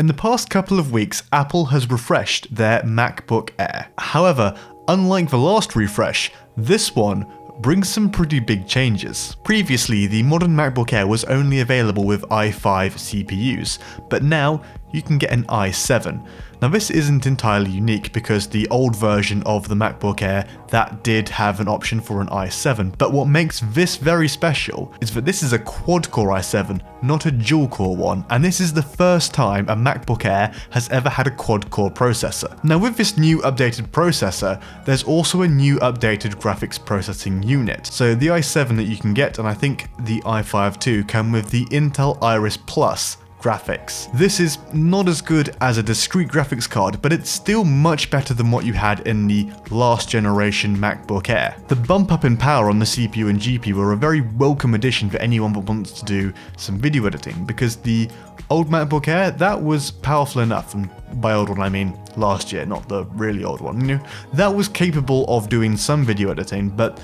In the past couple of weeks, Apple has refreshed their MacBook Air. However, unlike the last refresh, this one brings some pretty big changes. Previously, the modern MacBook Air was only available with i5 CPUs, but now you can get an i7. Now this isn't entirely unique because the old version of the MacBook Air that did have an option for an i7, but what makes this very special is that this is a quad-core i7, not a dual-core one, and this is the first time a MacBook Air has ever had a quad-core processor. Now with this new updated processor, there's also a new updated graphics processing unit. So the i7 that you can get, and I think the i5 too, come with the Intel Iris Plus graphics. This is not as good as a discrete graphics card, but it's still much better than what you had in the last generation MacBook Air. The bump up in power on the CPU and GPU were a very welcome addition for anyone that wants to do some video editing, because the old MacBook Air, that was powerful enough, and by old one I mean last year, not the really old one, that was capable of doing some video editing, but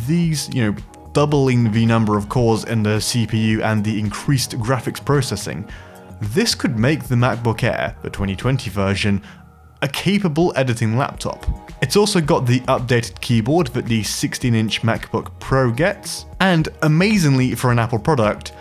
these, doubling the number of cores in the CPU and the increased graphics processing, this could make the MacBook Air, the 2020 version, a capable editing laptop. It's also got the updated keyboard that the 16-inch MacBook Pro gets, and amazingly for an Apple product,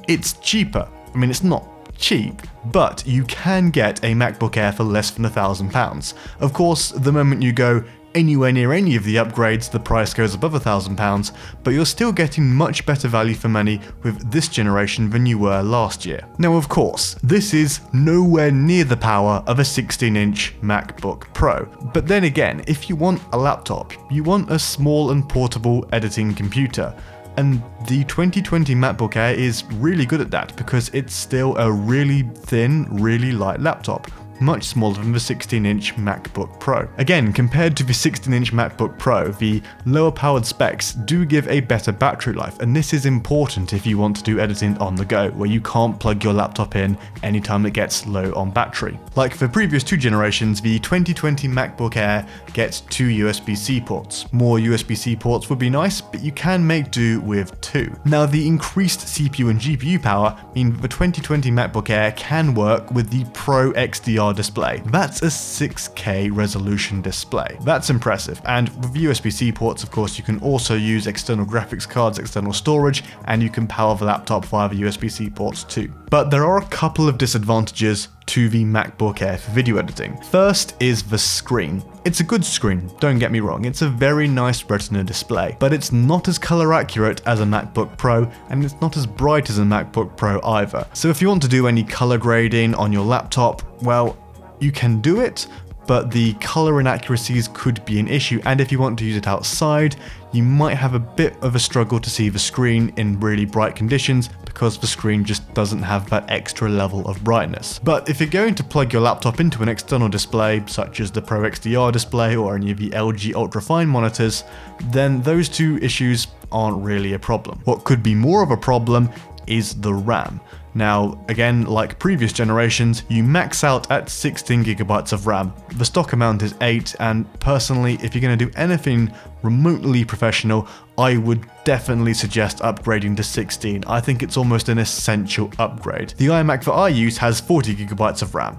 it's cheaper. I mean, it's not cheap, but you can get a MacBook Air for less than £1,000. Of course, the moment you go anywhere near any of the upgrades, the price goes above £1,000, but you're still getting much better value for money with this generation than you were last year. Now of course, this is nowhere near the power of a 16-inch MacBook Pro, but then again, if you want a laptop, you want a small and portable editing computer, and the 2020 MacBook Air is really good at that because it's still a really thin, really light laptop, much smaller than the 16-inch MacBook Pro. Again, compared to the 16-inch MacBook Pro, the lower powered specs do give a better battery life, and this is important if you want to do editing on the go, where you can't plug your laptop in anytime it gets low on battery. Like the previous two generations, the 2020 MacBook Air gets 2 USB-C ports. More USB-C ports would be nice, but you can make do with 2. Now the increased CPU and GPU power mean that the 2020 MacBook Air can work with the Pro XDR display. That's a 6K resolution display. That's impressive, and with USB-C ports, of course, you can also use external graphics cards, external storage, and you can power the laptop via the USB-C ports too. But there are a couple of disadvantages to the MacBook Air for video editing. First is the screen. It's a good screen, don't get me wrong, it's a very nice Retina display, but it's not as color accurate as a MacBook Pro, and it's not as bright as a MacBook Pro either. So if you want to do any color grading on your laptop, well, you can do it, but the color inaccuracies could be an issue, and if you want to use it outside, you might have a bit of a struggle to see the screen in really bright conditions because the screen just doesn't have that extra level of brightness. But if you're going to plug your laptop into an external display, such as the Pro XDR display or any of the LG ultrafine monitors, then those two issues aren't really a problem. What could be more of a problem is the RAM. Now, again, like previous generations, you max out at 16GB of RAM. The stock amount is 8, and personally, if you're going to do anything remotely professional, I would definitely suggest upgrading to 16. I think it's almost an essential upgrade. The iMac that I use has 40GB of RAM.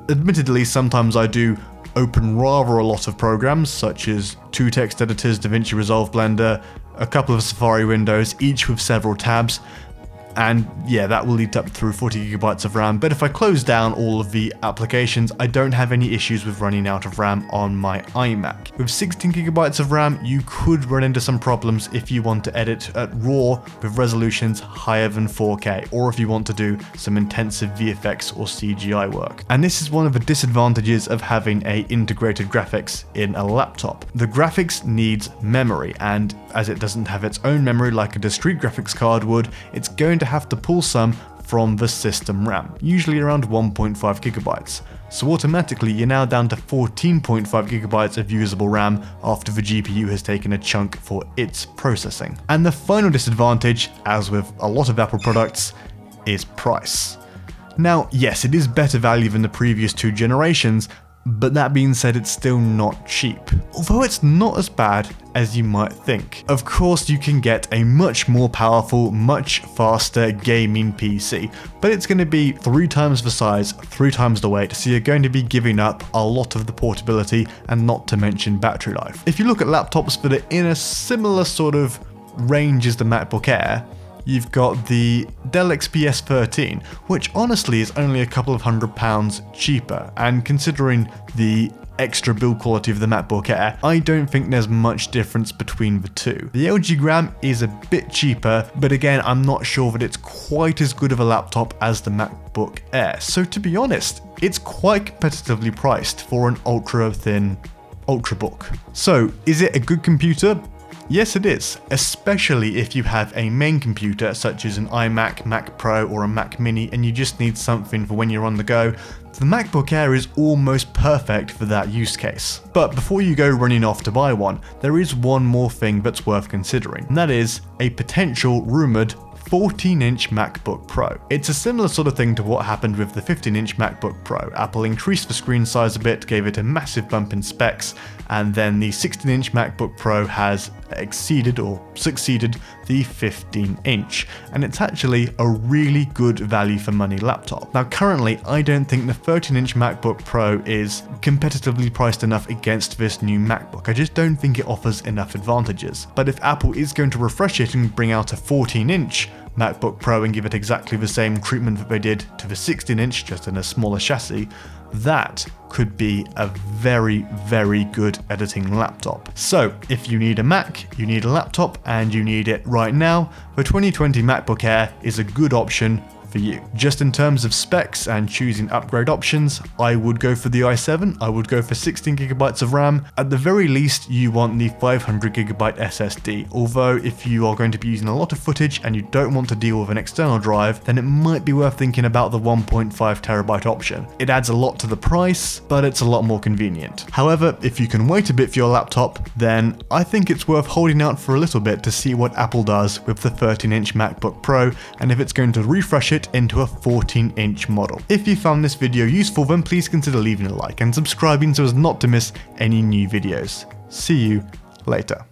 Admittedly, sometimes I do open rather a lot of programs, such as 2 text editors, DaVinci Resolve Blender, a couple of Safari windows, each with several tabs, and yeah, that will lead up through 40GB of RAM, but if I close down all of the applications, I don't have any issues with running out of RAM on my iMac. With 16GB of RAM, you could run into some problems if you want to edit at RAW with resolutions higher than 4K, or if you want to do some intensive VFX or CGI work. And this is one of the disadvantages of having a integrated graphics in a laptop. The graphics needs memory, and as it doesn't have its own memory like a discrete graphics card would, it's going to have to pull some from the system RAM, usually around 1.5GB. So automatically you're now down to 14.5GB of usable RAM after the GPU has taken a chunk for its processing. And the final disadvantage, as with a lot of Apple products, is price. Now, yes, it is better value than the previous two generations, But that being said, it's still not cheap, although it's not as bad as you might think. Of course, you can get a much more powerful, much faster gaming PC, but it's going to be 3 times the size, 3 times the weight, so you're going to be giving up a lot of the portability and not to mention battery life. If you look at laptops that are in a similar sort of range as the MacBook Air, you've got the Dell XPS 13, which honestly is only a couple of £100 cheaper, and considering the extra build quality of the MacBook Air, I don't think there's much difference between the two. The LG Gram is a bit cheaper, but again, I'm not sure that it's quite as good of a laptop as the MacBook Air. So to be honest, it's quite competitively priced for an ultra-thin ultrabook. So is it a good computer? Yes, it is, especially if you have a main computer such as an iMac, Mac Pro, or a Mac Mini, and you just need something for when you're on the go. The MacBook Air is almost perfect for that use case. But before you go running off to buy one, there is one more thing that's worth considering, and that is a potential rumored 14-inch MacBook Pro. It's a similar sort of thing to what happened with the 15-inch MacBook Pro. Apple increased the screen size a bit, gave it a massive bump in specs, and then the 16-inch MacBook Pro has exceeded or succeeded the 15-inch, and it's actually a really good value for money laptop. Now currently, I don't think the 13-inch MacBook Pro is competitively priced enough against this new MacBook. I just don't think it offers enough advantages. But if Apple is going to refresh it and bring out a 14-inch MacBook Pro and give it exactly the same treatment that they did to the 16-inch, just in a smaller chassis, that could be a very, very good editing laptop. So if you need a Mac, you need a laptop, and you need it right now, the 2020 MacBook Air is a good option for you. Just in terms of specs and choosing upgrade options, I would go for the i7, I would go for 16GB of RAM. At the very least, you want the 500GB SSD, although if you are going to be using a lot of footage and you don't want to deal with an external drive, then it might be worth thinking about the 1.5TB option. It adds a lot to the price, but it's a lot more convenient. However, if you can wait a bit for your laptop, then I think it's worth holding out for a little bit to see what Apple does with the 13-inch MacBook Pro, and if it's going to refresh it into a 14-inch model. If you found this video useful, then please consider leaving a like and subscribing so as not to miss any new videos. See you later.